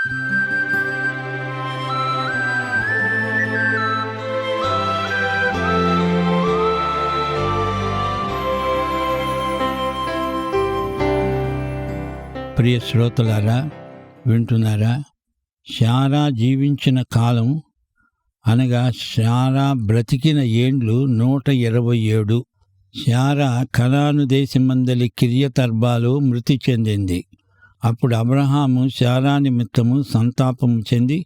ప్రియ శ్రోతలారా, వింటున్నారా? శారా జీవించిన కాలం అనగా శారా బ్రతికిన ఏండ్లు 127. శారా కనాను దేశమందలి కిర్యతర్బాలో మృతి చెందింది. అప్పుడు అబ్రహాము శారా నిమిత్తము సంతాపము చెంది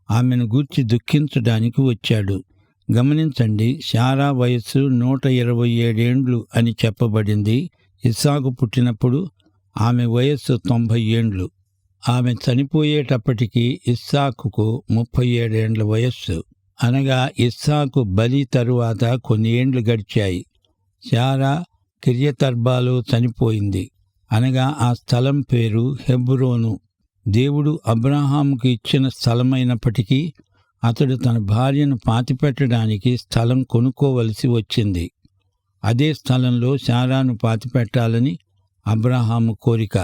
ఆమెను గూర్చి దుఃఖించడానికి వచ్చాడు. గమనించండి, శారా వయస్సు 127 ఏండ్లు అని చెప్పబడింది. ఇస్సాకు పుట్టినప్పుడు ఆమె వయస్సు 90 ఏండ్లు. ఆమె చనిపోయేటప్పటికి ఇస్సాకుకు 37 ఏండ్ల వయస్సు. అనగా ఇస్సాకు బలి తరువాత కొన్ని ఏండ్లు గడిచాయి. శారా కిర్యతర్బాలో చనిపోయింది. అనగా ఆ స్థలం పేరు హెబ్రోను. దేవుడు అబ్రహాముకు ఇచ్చిన స్థలమైనప్పటికీ అతడు తన భార్యను పాతిపెట్టడానికి స్థలం కొనుక్కోవలసి వచ్చింది. అదే స్థలంలో శారాను పాతిపెట్టాలని అబ్రహాము కోరిక.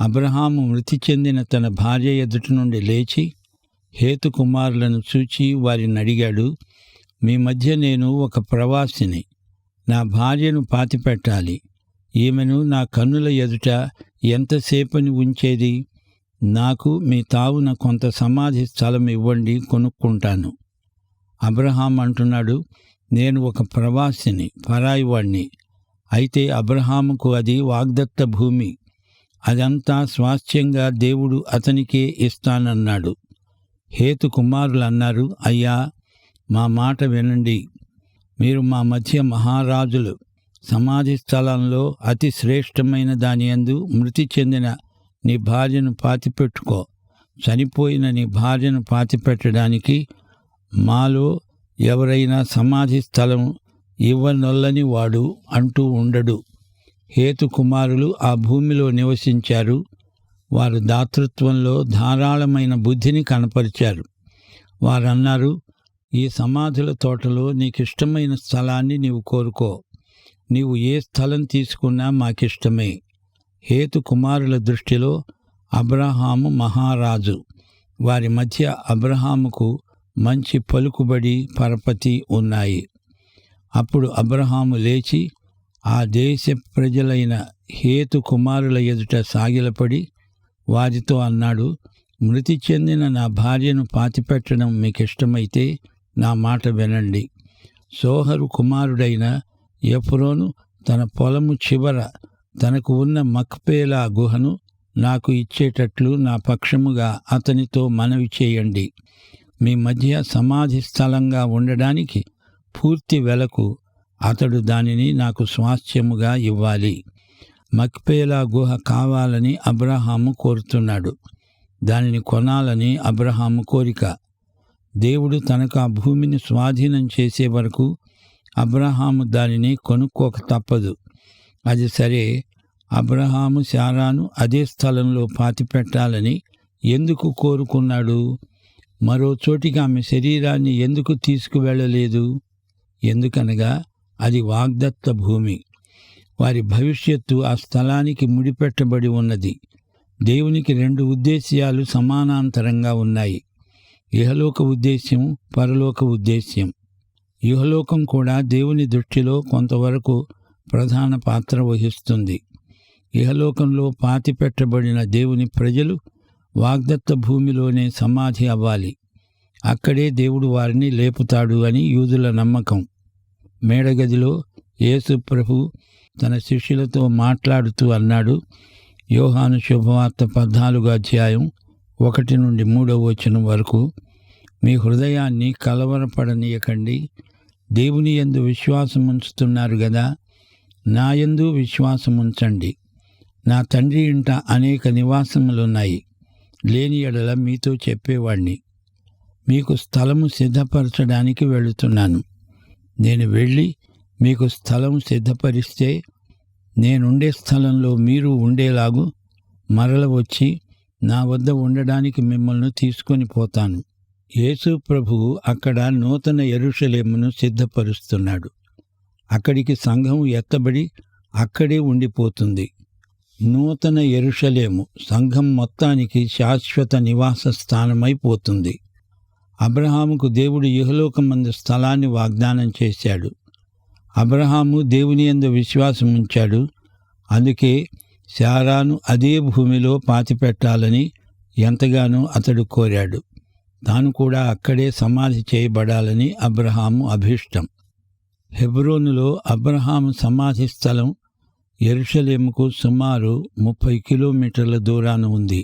అబ్రహాము మృతి చెందిన తన భార్య ఎదుటి నుండి లేచి హేతు కుమారులను చూచి వారిని అడిగాడు, మీ మధ్య నేను ఒక ప్రవాసిని, నా భార్యను పాతిపెట్టాలి. ఈమెను నా కన్నుల ఎదుట ఎంతసేపని ఉంచేది? నాకు మీ తావున కొంత సమాధి స్థలం ఇవ్వండి, కొనుక్కుంటాను. అబ్రహాం అంటున్నాడు, నేను ఒక ప్రవాసిని, పరాయివాణ్ణి. అయితే అబ్రహాముకు అది వాగ్దత్త భూమి. అదంతా స్వాస్థ్యంగా దేవుడు అతనికే ఇస్తానన్నాడు. హేతు కుమారులు అన్నారు, అయ్యా, మా మాట వినండి. మీరు మా మధ్య మహారాజులు. సమాధి స్థలంలో అతి శ్రేష్టమైన దాని యందు మృతి చెందిన నీ భార్యను పాతిపెట్టుకో. చనిపోయిన నీ భార్యను పాతిపెట్టడానికి మాలో ఎవరైనా సమాధి స్థలం ఇవ్వనొల్లని వాడు అంటూ ఉండడు. హేతు కుమారులు ఆ భూమిలో నివసించారు. వారు దాతృత్వంలో ధారాళమైన బుద్ధిని కనపరిచారు. వారన్నారు, ఈ సమాధుల తోటలో నీకిష్టమైన స్థలాన్ని నీవు కోరుకో. నీవు ఏ స్థలం తీసుకున్నా మాకిష్టమే. హేతు కుమారుల దృష్టిలో అబ్రహాము మహారాజు. వారి మధ్య అబ్రహాముకు మంచి పలుకుబడి, పరపతి ఉన్నాయి. అప్పుడు అబ్రహాము లేచి ఆ దేశ ప్రజలైన హేతు కుమారుల ఎదుట సాగిలపడి వారితో అన్నాడు, మృతి చెందిన నా భార్యను పాతిపెట్టడం మీకిష్టమైతే నా మాట వినండి. సోహరు కుమారుడైన ఎఫ్రోను తన పొలము చివర తనకు ఉన్న మక్పేలా గుహను నాకు ఇచ్చేటట్లు నా పక్షముగా అతనితో మనవి చేయండి. మీ మధ్య సమాధి స్థలంగా ఉండడానికి పూర్తి వెలకు అతడు దానిని నాకు స్వాస్థ్యముగా ఇవ్వాలి. మక్పేలా గుహ కావాలని అబ్రహాము కోరుతున్నాడు. దానిని కొనాలని అబ్రహాము కోరిక. దేవుడు తనకు ఆ భూమిని స్వాధీనం చేసే వరకు అబ్రహాము దానిని కొనుక్కోక తప్పదు. అది సరే, అబ్రహాము శారాను అదే స్థలంలో పాతిపెట్టాలని ఎందుకు కోరుకున్నాడు? మరో చోటికి ఆమె శరీరాన్ని ఎందుకు తీసుకువెళ్ళలేదు? ఎందుకనగా అది వాగ్దత్త భూమి. వారి భవిష్యత్తు ఆ స్థలానికి ముడిపెట్టబడి ఉన్నది. దేవునికి 2 ఉద్దేశ్యాలు సమానాంతరంగా ఉన్నాయి. ఇహలోక ఉద్దేశ్యం, పరలోక ఉద్దేశ్యం. ఇహలోకం కూడా దేవుని దృష్టిలో కొంతవరకు ప్రధాన పాత్ర వహిస్తుంది. ఇహలోకంలో పాతిపెట్టబడిన దేవుని ప్రజలు వాగ్దత్త భూమిలోనే సమాధి అవ్వాలి. అక్కడే దేవుడు వారిని లేపుతాడు అని యూదుల నమ్మకం. మేడగదిలో యేసు ప్రభు తన శిష్యులతో మాట్లాడుతూ అన్నాడు, యోహాను శుభవార్త 14వ అధ్యాయం 1 నుండి 3వ వచనం వరకు, మీ హృదయాన్ని కలవరపడనీయకండి. దేవుని యందు విశ్వాసముంచుతున్నారు గదా, నా యందు విశ్వాసముంచండి. నా తండ్రి ఇంట అనేక నివాసములున్నాయి. లేని ఎడల మీతో చెప్పేవాణ్ణి. మీకు స్థలము సిద్ధపరచడానికి వెళుతున్నాను. నేను వెళ్ళి మీకు స్థలం సిద్ధపరిస్తే నేనుండే స్థలంలో మీరు ఉండేలాగు మరల వచ్చి నా వద్ద ఉండడానికి మిమ్మల్ని తీసుకొని పోతాను. యేసు ప్రభువు అక్కడ నూతన యెరూషలేమును సిద్ధపరుస్తున్నాడు. అక్కడికి సంఘం ఎత్తబడి అక్కడే ఉండిపోతుంది. నూతన యెరూషలేము సంఘం మొత్తానికి శాశ్వత నివాస స్థానమైపోతుంది. అబ్రహాముకు దేవుడు ఇహలోకమందు స్థలాన్ని వాగ్దానం చేశాడు. అబ్రహాము దేవుని యందు విశ్వాసం ఉంచాడు. అందుకే శారాను అదే భూమిలో పాతిపెట్టాలని ఎంతగానో అతడు కోరాడు. తాను కూడా అక్కడే సమాధి చేయబడాలని అబ్రహాము అభీష్టం. హెబ్రోనులో అబ్రహాము సమాధి స్థలం యెరూషలేముకు సుమారు 30 కిలోమీటర్ల దూరాన ఉంది.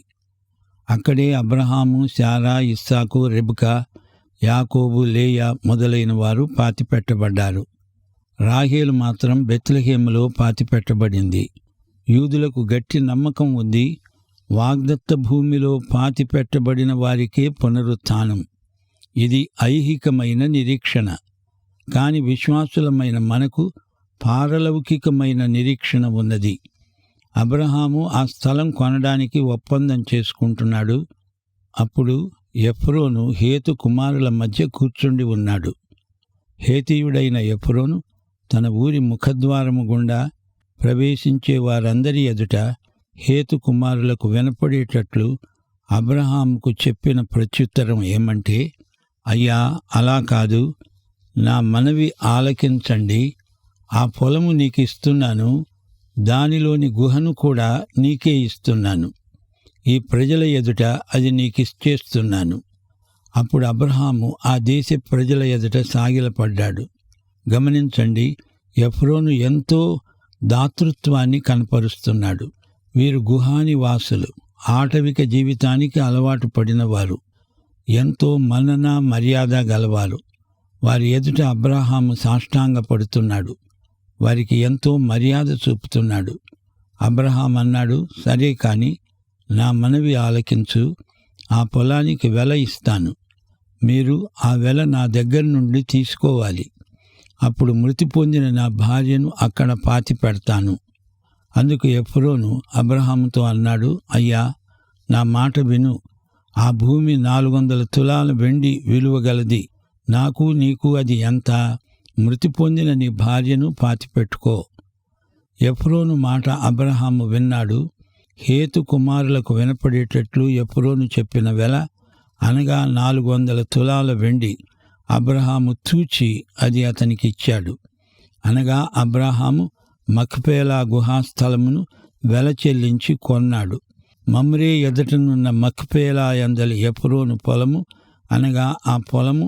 అక్కడే అబ్రహాము, శారా, ఇస్సాకు, రెబెకా, యాకోబు, లేయా మొదలైన వారు పాతిపెట్టబడ్డారు. రాహేలు మాత్రం బెత్లెహేములో పాతిపెట్టబడింది. యూదులకు గట్టి నమ్మకం ఉంది. వాగ్దత్త భూమిలో పాతిపెట్టబడిన వారికే పునరుత్థానం. ఇది ఐహికమైన నిరీక్షణ. కాని విశ్వాసులమైన మనకు పారలౌకికమైన నిరీక్షణ ఉన్నది. అబ్రహాము ఆ స్థలం కొనడానికి ఒప్పందం చేసుకుంటున్నాడు. అప్పుడు ఎఫ్రోను హేతు కుమారుల మధ్య కూర్చుండి ఉన్నాడు. హేతీయుడైన ఎఫ్రోను తన ఊరి ముఖద్వారము గుండా ప్రవేశించే వారందరి ఎదుట హేతు కుమారులకు వినపడేటట్లు అబ్రహాముకు చెప్పిన ప్రత్యుత్తరం ఏమంటే, అయ్యా, అలా కాదు, నా మనవి ఆలకించండి. ఆ పొలము నీకిస్తున్నాను, దానిలోని గుహను కూడా నీకే ఇస్తున్నాను. ఈ ప్రజల ఎదుట అది నీకిచ్చేస్తున్నాను. అప్పుడు అబ్రహాము ఆ దేశ ప్రజల ఎదుట సాగిలపడ్డాడు. గమనించండి, ఎఫ్రోను ఎంతో దాతృత్వాన్ని కనపరుస్తున్నాడు. వీరు గుహానివాసులు, ఆటవిక జీవితానికి అలవాటు పడినవారు, ఎంతో మన్నన మర్యాద గలవారు. వారి ఎదుట అబ్రహాము సాష్టాంగపడుతున్నాడు. వారికి ఎంతో మర్యాద చూపుతున్నాడు. అబ్రహాం అన్నాడు, సరే కాని నా మనవి ఆలకించు. ఆ పొలానికి వెల ఇస్తాను. మీరు ఆ వెల నా దగ్గర నుండి తీసుకోవాలి. అప్పుడు మృతి పొందిన నా భార్యను అక్కడ పాతి పెడతాను. అందుకు ఎఫ్రోను అబ్రహాముతో అన్నాడు, అయ్యా, నా మాట విను. ఆ భూమి 400 తులాల వెండి విలువ గలది. నాకు నీకు అది ఎంత? మృతి పొందిన నీ భార్యను పాతిపెట్టుకో. ఎఫ్రోను మాట అబ్రహాము విన్నాడు. హేతు కుమారులకు వినపడేటట్లు ఎఫ్రోను చెప్పిన వెల, అనగా 400 తులాల వెండి, అబ్రహాము తూచి అది అతనికిచ్చాడు. అనగా అబ్రహాము మక్పేలా గుహాస్థలమును వెల చెల్లించి కొన్నాడు. మమ్రే ఎదుటనున్న మక్పేలా యందలి ఎఫ్రోను పొలము, అనగా ఆ పొలము,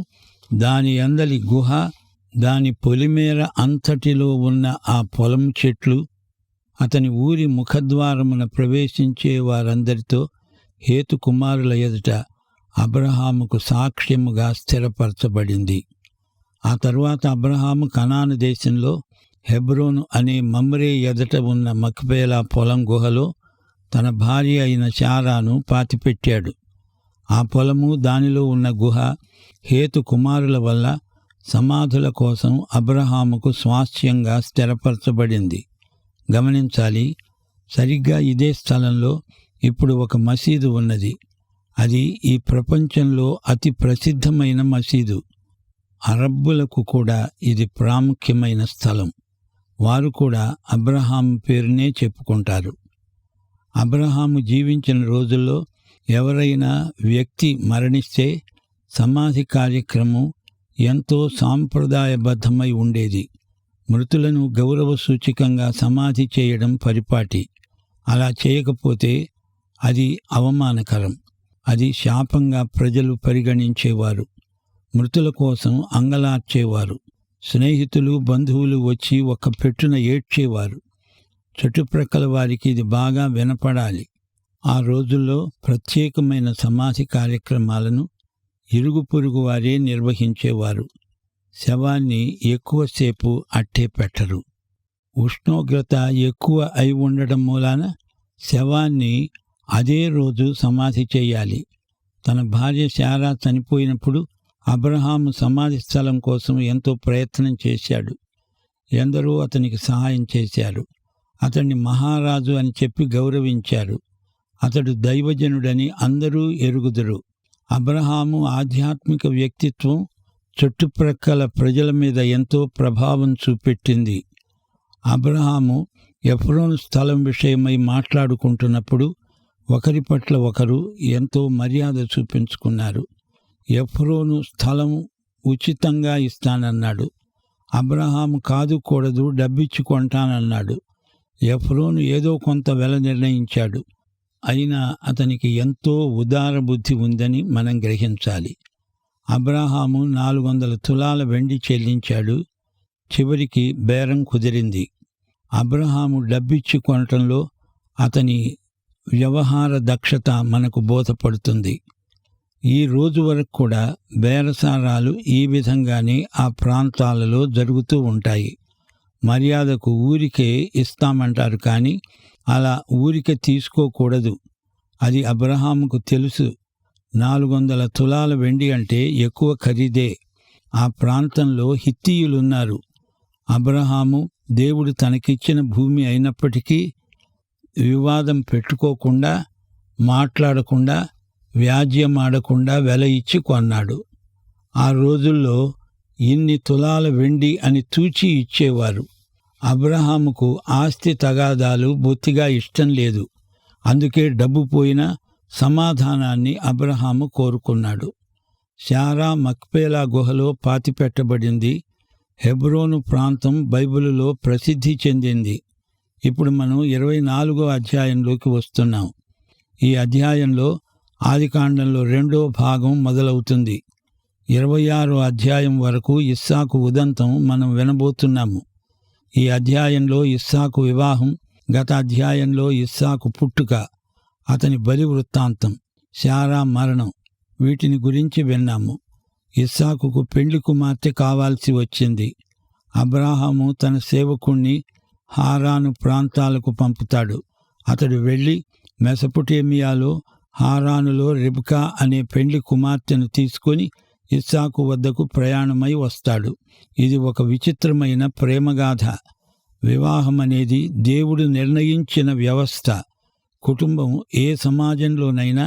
దాని యందలి గుహ, దాని పొలిమేర అంతటిలో ఉన్న ఆ పొలం చెట్లు, అతని ఊరి ముఖద్వారమున ప్రవేశించే వారందరితో హేతు కుమారుల ఎదుట అబ్రహాముకు సాక్ష్యముగా స్థిరపరచబడింది. ఆ తరువాత అబ్రహాము కనాను దేశంలో హెబ్రోను అనే మమ్రే ఎదుట ఉన్న మక్పేలా పొలం గుహలో తన భార్య అయిన శారాను పాతిపెట్టాడు. ఆ పొలము, దానిలో ఉన్న గుహ హేతు కుమారుల వల్ల సమాధుల కోసం అబ్రహాముకు స్వాస్థ్యంగా స్థిరపరచబడింది. గమనించాలి, సరిగ్గా ఇదే స్థలంలో ఇప్పుడు ఒక మసీదు ఉన్నది. అది ఈ ప్రపంచంలో అతి ప్రసిద్ధమైన మసీదు. అరబ్బులకు కూడా ఇది ప్రాముఖ్యమైన స్థలం. వారు కూడా అబ్రహాము పేరునే చెప్పుకుంటారు. అబ్రహాము జీవించిన రోజుల్లో ఎవరైనా వ్యక్తి మరణిస్తే సమాధి కార్యక్రమం ఎంతో సాంప్రదాయబద్ధమై ఉండేది. మృతులను గౌరవ సూచకంగా సమాధి చేయడం పరిపాటి. అలా చేయకపోతే అది అవమానకరం. అది శాపంగా ప్రజలు పరిగణించేవారు. మృతుల కోసం అంగలార్చేవారు. స్నేహితులు, బంధువులు వచ్చి ఒక పెట్టున ఏడ్చేవారు. చుట్టుప్రక్కల వారికి ఇది బాగా వినపడాలి. ఆ రోజుల్లో ప్రత్యేకమైన సమాధి కార్యక్రమాలను ఇరుగు పొరుగు వారే నిర్వహించేవారు. శవాన్ని ఎక్కువసేపు అట్టే పెట్టరు. ఉష్ణోగ్రత ఎక్కువ అయి ఉండడం మూలాన శవాన్ని అదే రోజు సమాధి చేయాలి. తన భార్య శారా చనిపోయినప్పుడు అబ్రహాము సమాధి స్థలం కోసం ఎంతో ప్రయత్నం చేశాడు. ఎందరో అతనికి సహాయం చేశారు. అతన్ని మహారాజు అని చెప్పి గౌరవించారు. అతడు దైవజనుడని అందరూ ఎరుగుదురు. అబ్రహాము ఆధ్యాత్మిక వ్యక్తిత్వం చుట్టుప్రక్కల ప్రజల మీద ఎంతో ప్రభావం చూపెట్టింది. అబ్రహాము ఎఫ్రోను స్థలం విషయమై మాట్లాడుకుంటున్నప్పుడు ఒకరి పట్ల ఒకరు ఎంతో మర్యాద చూపించుకున్నారు. ఎఫ్రోను స్థలం ఉచితంగా ఇస్తానన్నాడు. అబ్రహాము కాదు కూడదు, డబ్బిచ్చి కొంటానన్నాడు. ఎఫ్రోను ఏదో కొంత వెల నిర్ణయించాడు. అయినా అతనికి ఎంతో ఉదార బుద్ధి ఉందని మనం గ్రహించాలి. అబ్రహాము 400 తులాల వెండి చెల్లించాడు. చివరికి బేరం కుదిరింది. అబ్రహాము డబ్బిచ్చి కొనటంలో అతని వ్యవహార దక్షత మనకు బోధపడుతుంది. ఈ రోజు వరకు కూడా బేరసారాలు ఈ విధంగానే ఆ ప్రాంతాలలో జరుగుతూ ఉంటాయి. మర్యాదకు ఊరికే ఇస్తామంటారు, కానీ అలా ఊరికే తీసుకోకూడదు. అది అబ్రహాముకు తెలుసు. 400 తులాల వెండి అంటే ఎక్కువ ఖరీదే. ఆ ప్రాంతంలో హిత్తీయులున్నారు. అబ్రహాము దేవుడు తనకిచ్చిన భూమి అయినప్పటికీ వివాదం పెట్టుకోకుండా, మాట్లాడకుండా, వ్యాజ్యమాడకుండా వెల ఇచ్చి కొన్నాడు. ఆ రోజుల్లో ఇన్ని తులాల వెండి అని తూచి ఇచ్చేవారు. అబ్రహాముకు ఆస్తి తగాదాలు బొత్తిగా ఇష్టం లేదు. అందుకే డబ్బు పోయినా సమాధానాన్ని అబ్రహాము కోరుకున్నాడు. శారా మక్పేలా గుహలో పాతిపెట్టబడింది. హెబ్రోను ప్రాంతం బైబిలులో ప్రసిద్ధి చెందింది. ఇప్పుడు మనం 24వ అధ్యాయంలోకి వస్తున్నాం. ఈ అధ్యాయంలో ఆదికాండంలో 2వ భాగం మొదలవుతుంది. 26వ అధ్యాయం వరకు ఇస్సాకు ఉదంతం మనం వినబోతున్నాము. ఈ అధ్యాయంలో ఇస్సాకు వివాహం, గత అధ్యాయంలో ఇస్సాకు పుట్టుక, అతని బలి వృత్తాంతం, శారా మరణం, వీటిని గురించి విన్నాము. ఇస్సాకుకు పెండ్లి కుమార్తె కావాల్సి వచ్చింది. అబ్రాహాము తన సేవకుణ్ణి హారాను ప్రాంతాలకు పంపుతాడు. అతడు వెళ్ళి మెసొపొటేమియాలో హారానులో రెబ్కా అనే పెండ్లి కుమార్తెను తీసుకొని ఇస్సాకు వద్దకు ప్రయాణమై వస్తాడు. ఇది ఒక విచిత్రమైన ప్రేమగాథ. వివాహం అనేది దేవుడు నిర్ణయించిన వ్యవస్థ. కుటుంబం ఏ సమాజంలోనైనా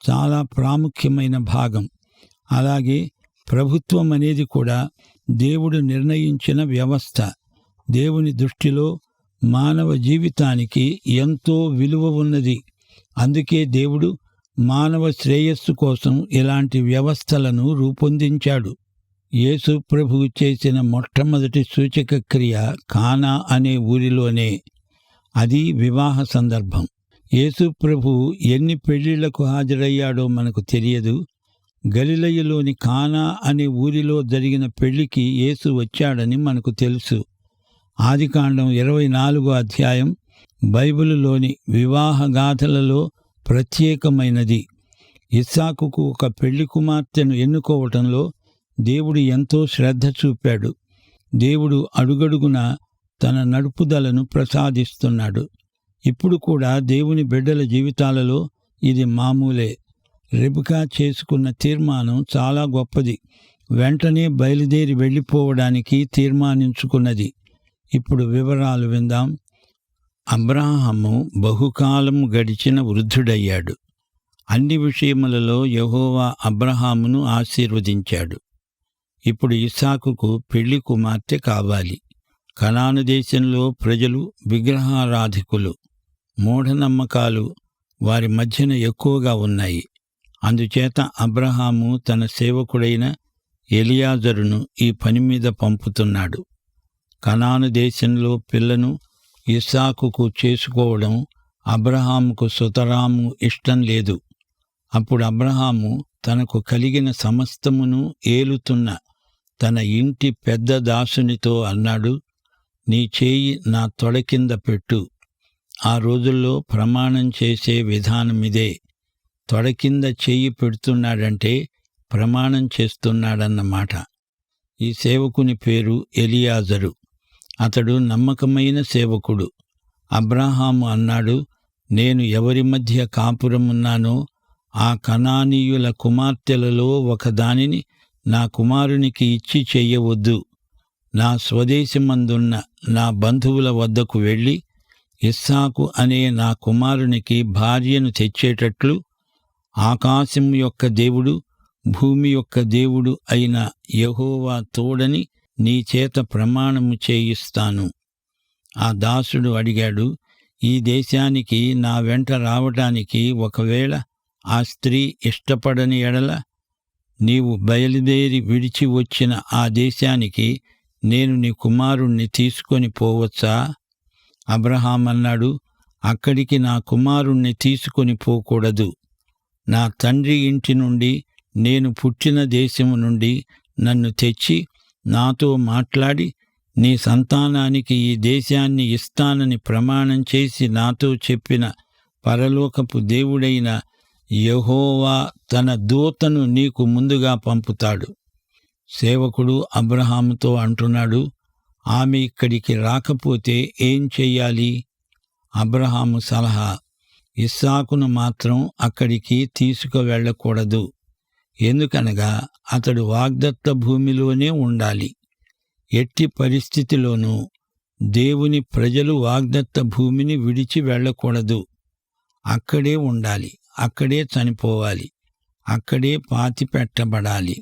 చాలా ప్రాముఖ్యమైన భాగం. అలాగే ప్రభుత్వం అనేది కూడా దేవుడు నిర్ణయించిన వ్యవస్థ. దేవుని దృష్టిలో మానవ జీవితానికి ఎంతో విలువ ఉన్నది. అందుకే దేవుడు మానవ శ్రేయస్సు కోసం ఇలాంటి వ్యవస్థలను రూపొందించాడు. యేసు ప్రభువు చేసిన మొట్టమొదటి సూచక క్రియ కానా అనే ఊరిలోనే. అది వివాహ సందర్భం. యేసు ప్రభువు ఎన్ని పెళ్లిళ్లకు హాజరయ్యాడో మనకు తెలియదు. గలిలయలోని కానా అనే ఊరిలో జరిగిన పెళ్లికి యేసు వచ్చాడని మనకు తెలుసు. ఆదికాండం 24వ అధ్యాయం బైబిలులోని వివాహ గాథలలో ప్రత్యేకమైనది. ఇస్సాకుకు ఒక పెళ్లి కుమార్తెను ఎన్నుకోవటంలో దేవుడు ఎంతో శ్రద్ధ చూపాడు. దేవుడు అడుగడుగున తన నడుపుదలను ప్రసాదిస్తున్నాడు. ఇప్పుడు కూడా దేవుని బిడ్డల జీవితాలలో ఇది మామూలే. రెబెకా చేసుకున్న తీర్మానం చాలా గొప్పది. వెంటనే బయలుదేరి వెళ్ళిపోవడానికి తీర్మానించుకున్నది. ఇప్పుడు వివరాలు విందాం. అబ్రాహాము బహుకాలం గడిచిన వృద్ధుడయ్యాడు. అన్ని విషయములలో యెహోవా అబ్రాహామును ఆశీర్వదించాడు. ఇప్పుడు ఇస్సాకుకు పెళ్లి కుమార్తె కావాలి. కనాను దేశంలో ప్రజలు విగ్రహారాధికులు. మూఢనమ్మకాలు వారి మధ్యన ఎక్కువగా ఉన్నాయి. అందుచేత అబ్రాహాము తన సేవకుడైన ఎలియాజరును ఈ పని మీద పంపుతున్నాడు. కనాను దేశంలో పిల్లను ఇస్సాకుకు చేసుకోవడం అబ్రహాముకు సుతరాము ఇష్టం లేదు. అప్పుడు అబ్రహాము తనకు కలిగిన సమస్తమును ఏలుతున్న తన ఇంటి పెద్ద దాసునితో అన్నాడు, నీ చేయి నా తొడ కింద పెట్టు. ఆ రోజుల్లో ప్రమాణం చేసే విధానమిదే. తొడ కింద చెయ్యి పెడుతున్నాడంటే ప్రమాణం చేస్తున్నాడన్నమాట. ఈ సేవకుని పేరు ఎలియాజరు. అతడు నమ్మకమైన సేవకుడు. అబ్రాహాము అన్నాడు, నేను ఎవరి మధ్య కాపురమున్నానో ఆ కనానీయుల కుమార్తెలలో ఒకదానిని నా కుమారునికి ఇచ్చి చెయ్యవద్దు. నా స్వదేశమందున్న నా బంధువుల వద్దకు వెళ్ళి ఇస్సాకు అనే నా కుమారునికి భార్యను తెచ్చేటట్లు ఆకాశం యొక్క దేవుడు, భూమి యొక్క దేవుడు అయిన యెహోవా తోడని నీ చేత ప్రమాణము చేయిస్తాను. ఆ దాసుడు అడిగాడు, ఈ దేశానికి నా వెంట రావటానికి ఒకవేళ ఆ స్త్రీ ఇష్టపడని ఎడల నీవు బయలుదేరి విడిచి వచ్చిన ఆ దేశానికి నేను నీ కుమారుణ్ణి తీసుకొని పోవచ్చా? అబ్రహాం అన్నాడు, అక్కడికి నా కుమారుణ్ణి తీసుకొని పోకూడదు. నా తండ్రి ఇంటి నుండి, నేను పుట్టిన దేశము నుండి నన్ను తెచ్చి నాతో మాట్లాడి నీ సంతానానికి ఈ దేశాన్ని ఇస్తానని ప్రమాణం చేసి నాతో చెప్పిన పరలోకపు దేవుడైన యెహోవా తన దూతను నీకు ముందుగా పంపుతాడు. సేవకుడు అబ్రహాముతో అంటున్నాడు, ఆమె ఇక్కడికి రాకపోతే ఏం చెయ్యాలి? అబ్రహాము సలహా, ఇస్సాకును మాత్రం అక్కడికి తీసుకువెళ్ళకూడదు. ఎందుకనగా అతడు వాగ్దత్త భూమిలోనే ఉండాలి. ఎట్టి పరిస్థితిలోనూ దేవుని ప్రజలు వాగ్దత్త భూమిని విడిచి వెళ్ళకూడదు. అక్కడే ఉండాలి, అక్కడే చనిపోవాలి, అక్కడే పాతిపెట్టబడాలి.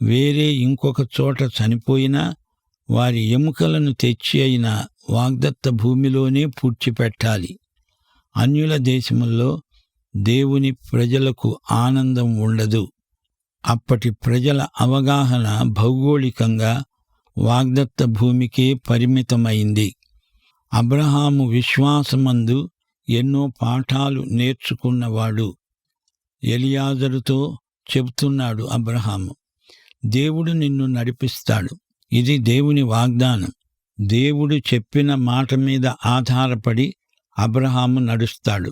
వేరే ఇంకొక చోట చనిపోయినా వారి ఎముకలను తెచ్చి అయినా వాగ్దత్త భూమిలోనే పూడ్చిపెట్టాలి. అన్యుల దేశముల్లో దేవుని ప్రజలకు ఆనందం ఉండదు. అప్పటి ప్రజల అవగాహన భౌగోళికంగా వాగ్దత్త భూమికే పరిమితమైంది. అబ్రహాము విశ్వాసమందు ఎన్నో పాఠాలు నేర్చుకున్నవాడు. ఎలియాజరుతో చెబుతున్నాడు అబ్రహాము, దేవుడు నిన్ను నడిపిస్తాడు. ఇది దేవుని వాగ్దానం. దేవుడు చెప్పిన మాట మీద ఆధారపడి అబ్రహాము నడుస్తాడు.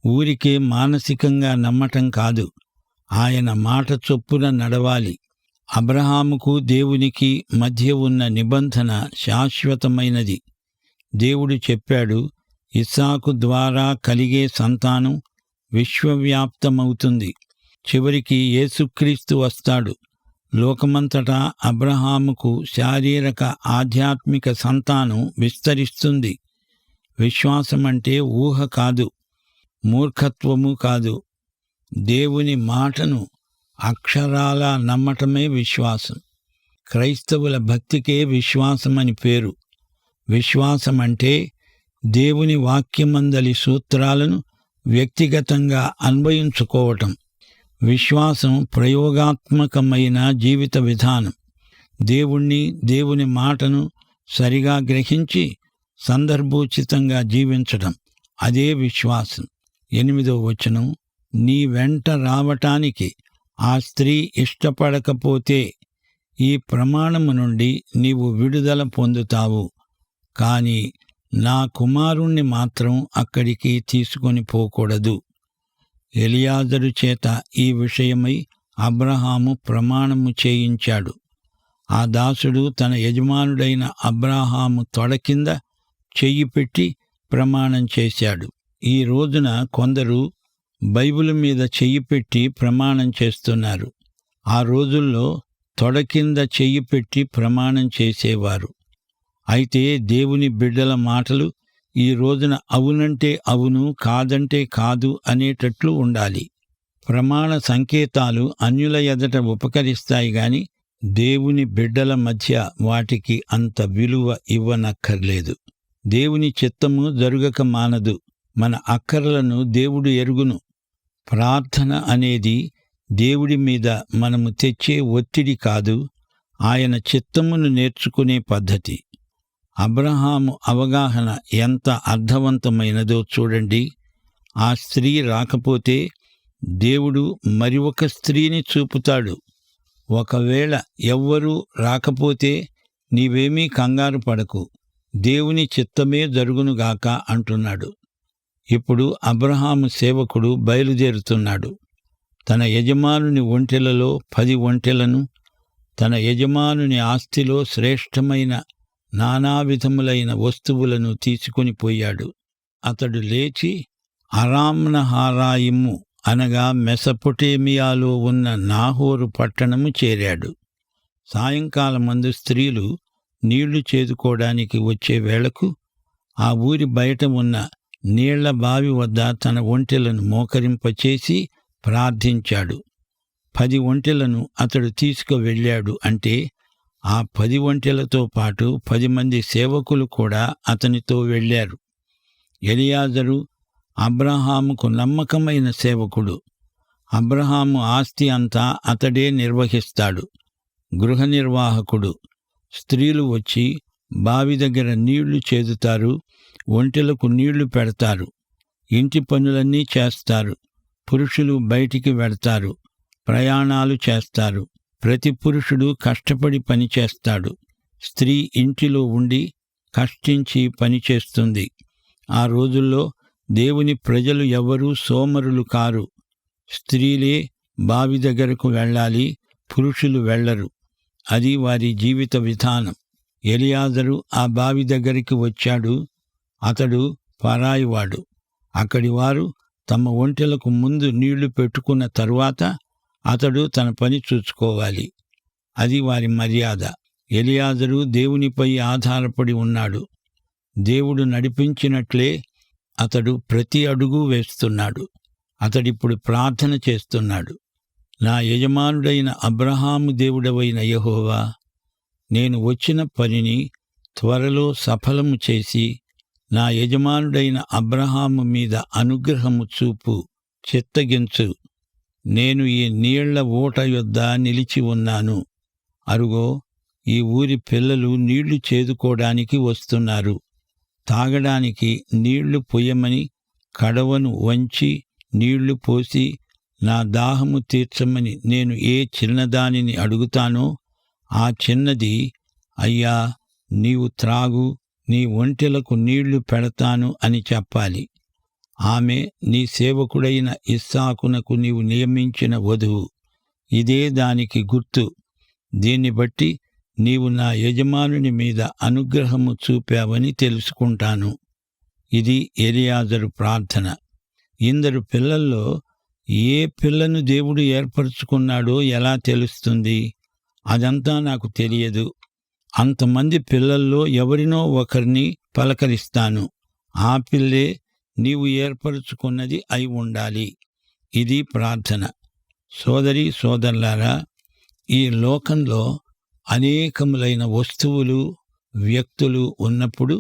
ఊరికే మానసికంగా నమ్మటం కాదు, ఆయన మాట చొప్పున నడవాలి. అబ్రహాముకు దేవునికి మధ్య ఉన్న నిబంధన శాశ్వతమైనది. దేవుడు చెప్పాడు, ఇస్సాకు ద్వారా కలిగే సంతానం విశ్వవ్యాప్తమవుతుంది. చివరికి యేసుక్రీస్తు వస్తాడు. లోకమంతటా అబ్రహాముకు శారీరక ఆధ్యాత్మిక సంతానం విస్తరిస్తుంది. విశ్వాసమంటే ఊహ కాదు, మూర్ఖత్వము కాదు. దేవుని మాటను అక్షరాలా నమ్మటమే విశ్వాసం. క్రైస్తవుల భక్తికే విశ్వాసమని పేరు. విశ్వాసమంటే దేవుని వాక్యమందలి సూత్రాలను వ్యక్తిగతంగా అన్వయించుకోవటం. విశ్వాసం ప్రయోగాత్మకమైన జీవిత విధానం. దేవుణ్ణి, దేవుని మాటను సరిగా గ్రహించి సందర్భోచితంగా జీవించటం, అదే విశ్వాసం. 8వ వచనం, నీ వెంట రావటానికి ఆ స్త్రీ ఇష్టపడకపోతే ఈ ప్రమాణము నుండి నీవు విడుదల పొందుతావు. కాని నా కుమారుణ్ణి మాత్రం అక్కడికి తీసుకొని పోకూడదు. ఎలియాజరు చేత ఈ విషయమై అబ్రహాము ప్రమాణము చేయించాడు. ఆ దాసుడు తన యజమానుడైన అబ్రహాము తొడ కింద చెయ్యి పెట్టి ప్రమాణం చేశాడు. ఈ రోజున కొందరు బైబిలు మీద చెయ్యి పెట్టి ప్రమాణం చేస్తున్నారు. ఆ రోజుల్లో తొడ కింద చెయ్యి పెట్టి ప్రమాణం చేసేవారు. అయితే దేవుని బిడ్డల మాటలు ఈ రోజున అవునంటే అవును, కాదంటే కాదు అనేటట్లు ఉండాలి. ప్రమాణ సంకేతాలు అన్యుల ఎదట ఉపకరిస్తాయి గాని దేవుని బిడ్డల మధ్య వాటికి అంత విలువ ఇవ్వనక్కర్లేదు. దేవుని చిత్తము జరుగక మానదు. మన అక్కర్లను దేవుడు ఎరుగును. ప్రార్థన అనేది దేవుడి మీద మనము తెచ్చే ఒత్తిడి కాదు, ఆయన చిత్తమును నేర్చుకునే పద్ధతి. అబ్రహాము అవగాహన ఎంత అర్థవంతమైనదో చూడండి. ఆ స్త్రీ రాకపోతే దేవుడు మరి ఒక స్త్రీని చూపుతాడు. ఒకవేళ ఎవ్వరూ రాకపోతే నీవేమీ కంగారు పడకు, దేవుని చిత్తమే జరుగునుగాక అంటున్నాడు. ఇప్పుడు అబ్రహాము సేవకుడు బయలుదేరుతున్నాడు. తన యజమానుని ఒంటెలలో 10 ఒంటెలను, తన యజమానుని ఆస్తిలో శ్రేష్టమైన నానావిధములైన వస్తువులను తీసుకొని పోయాడు. అతడు లేచి అరామ్నహారాయిము అనగా మెసపొటేమియాలో ఉన్న నాహోరు పట్టణము చేరాడు. సాయంకాలమందు స్త్రీలు నీళ్లు చేదుకోవడానికి వచ్చే వేళకు ఆ ఊరి బయట ఉన్న నీళ్ల బావి వద్ద తన ఒంటెలను మోకరింపచేసి ప్రార్థించాడు. 10 ఒంటెలను అతడు తీసుకువెళ్ళాడు. అంటే ఆ 10 ఒంటెలతో పాటు 10 మంది సేవకులు కూడా అతనితో వెళ్ళారు. ఎలియాజరు అబ్రహాముకు నమ్మకమైన సేవకుడు. అబ్రహాము ఆస్తి అంతా అతడే నిర్వహిస్తాడు. గృహ నిర్వాహకుడు. స్త్రీలు వచ్చి బావి దగ్గర నీళ్లు చేదుతారు, ఒంటెలకు నీళ్లు పెడతారు, ఇంటి పనులన్నీ చేస్తారు. పురుషులు బయటికి వెడతారు, ప్రయాణాలు చేస్తారు. ప్రతి పురుషుడు కష్టపడి పనిచేస్తాడు. స్త్రీ ఇంటిలో ఉండి కష్టించి పనిచేస్తుంది. ఆ రోజుల్లో దేవుని ప్రజలు ఎవ్వరూ సోమరులు కారు. స్త్రీలే బావి దగ్గరకు వెళ్ళాలి, పురుషులు వెళ్ళరు. అది వారి జీవిత విధానం. ఎలియాజరు ఆ బావి దగ్గరికి వచ్చాడు. అతడు పరాయివాడు. అక్కడివారు తమ ఒంటెలకు ముందు నీళ్లు పెట్టుకున్న తరువాత అతడు తన పని చూసుకోవాలి. అది వారి మర్యాద. ఎలియాజరు దేవునిపై ఆధారపడి ఉన్నాడు. దేవుడు నడిపించినట్లే అతడు ప్రతి అడుగు వేస్తున్నాడు. అతడిప్పుడు ప్రార్థన చేస్తున్నాడు. నా యజమానుడైన అబ్రహాము దేవుడవైన యెహోవా, నేను వచ్చిన పనిని త్వరలో సఫలము చేసి నా యజమానుడైన అబ్రహాము మీద అనుగ్రహము చూపు, చిత్తగించు. నేను ఈ నీళ్ల ఊట యొద్ద నిలిచి ఉన్నాను. అరుగో, ఈ ఊరి పిల్లలు నీళ్లు చేదుకోవడానికి వస్తున్నారు. తాగడానికి నీళ్లు పొయ్యమని కడవను వంచి నీళ్లు పోసి నా దాహము తీర్చమని నేను ఏ చిన్నదానిని అడుగుతానో ఆ చిన్నది, అయ్యా నీవు త్రాగు, నీ ఒంటెలకు నీళ్లు పెడతాను అని చెప్పాలి. ఆమె నీ సేవకుడైన ఇస్సాకునకు నీవు నియమించిన వధువు. ఇదే దానికి గుర్తు. దీన్ని బట్టి నీవు నా యజమానుని మీద అనుగ్రహము చూపావని తెలుసుకుంటాను. ఇది ఎలియాజరు ప్రార్థన. ఇందరు పిల్లల్లో ఏ పిల్లను దేవుడు ఏర్పరచుకున్నాడో ఎలా తెలుస్తుంది? అదంతా నాకు తెలియదు. అంతమంది పిల్లల్లో ఎవరినో ఒకరిని పలకరిస్తాను. ఆ పిల్లే నీవు ఏర్పరచుకున్నది అయి ఉండాలి. ఇది ప్రార్థన. సోదరీ సోదరులారా, ఈ లోకంలో అనేకములైన వస్తువులు, వ్యక్తులు ఉన్నప్పుడు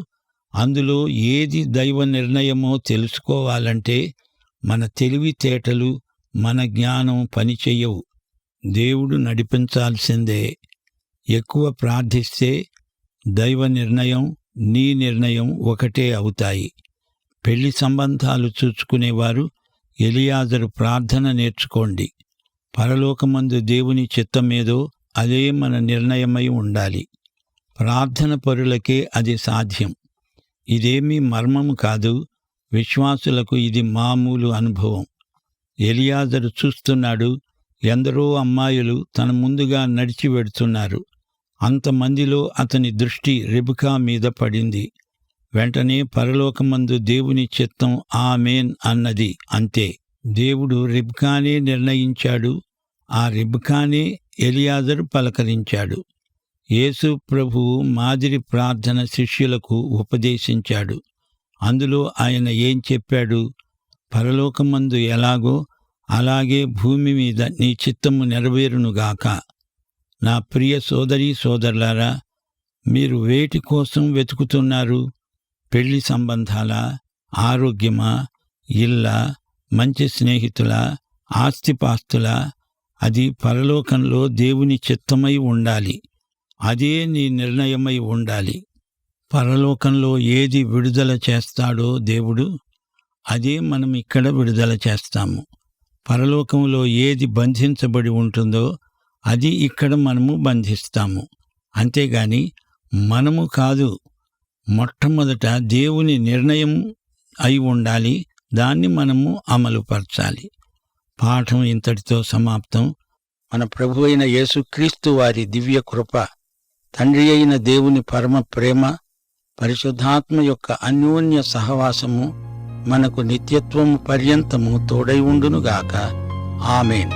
అందులో ఏది దైవ నిర్ణయమో తెలుసుకోవాలంటే మన తెలివితేటలు, మన జ్ఞానం పనిచెయ్యవు. దేవుడు నడిపించాల్సిందే. ఎక్కువ ప్రార్థిస్తే దైవ నిర్ణయం, నీ నిర్ణయం ఒకటే అవుతాయి. పెళ్లి సంబంధాలు చూచుకునేవారు ఎలియాజరు ప్రార్థన నేర్చుకోండి. పరలోకమందు దేవుని చిత్తమేదో అదే మన నిర్ణయమై ఉండాలి. ప్రార్థన పరులకే అది సాధ్యం. ఇదేమీ మర్మము కాదు. విశ్వాసులకు ఇది మామూలు అనుభవం. ఎలియాజరు చూస్తున్నాడు. ఎందరో అమ్మాయిలు తన ముందుగా నడిచి వెడుతున్నారు. అంతమందిలో అతని దృష్టి రెబెకా మీద పడింది. వెంటనే పరలోకమందు దేవుని చిత్తం ఆమేన్ అన్నది. అంతే. దేవుడు రెబెకానే నిర్ణయించాడు. ఆ రెబెకానే ఎలియాజరు పలకరించాడు. యేసు ప్రభువు మాదిరి ప్రార్థన శిష్యులకు ఉపదేశించాడు. అందులో ఆయన ఏం చెప్పాడు? పరలోకమందు ఎలాగో అలాగే భూమి మీద నీ చిత్తము నెరవేరునుగాక. నా ప్రియ సోదరీ సోదరులారా, మీరు వేటి కోసం వెతుకుతున్నారు? పెళ్లి సంబంధాలా? ఆరోగ్యమా? ఇల్లా? మంచి స్నేహితులా? ఆస్తిపాస్తులా? అది పరలోకంలో దేవుని చిత్తమై ఉండాలి. అదే నీ నిర్ణయమై ఉండాలి. పరలోకంలో ఏది విడుదల చేస్తాడో దేవుడు, అదే మనం ఇక్కడ విడుదల చేస్తాము. పరలోకంలో ఏది బంధించబడి ఉంటుందో అది ఇక్కడ మనము బంధిస్తాము. అంతేగాని మనము కాదు. మొట్టమొదట దేవుని నిర్ణయం అయి ఉండాలి. దాన్ని మనము అమలుపరచాలి. పాఠం ఇంతటితో సమాప్తం. మన ప్రభువైన యేసుక్రీస్తు వారి దివ్య కృప, తండ్రి అయిన దేవుని పరమ ప్రేమ, పరిశుద్ధాత్మ యొక్క అన్యోన్య సహవాసము మనకు నిత్యత్వము పర్యంతము తోడై ఉండునుగాక. ఆమేన్.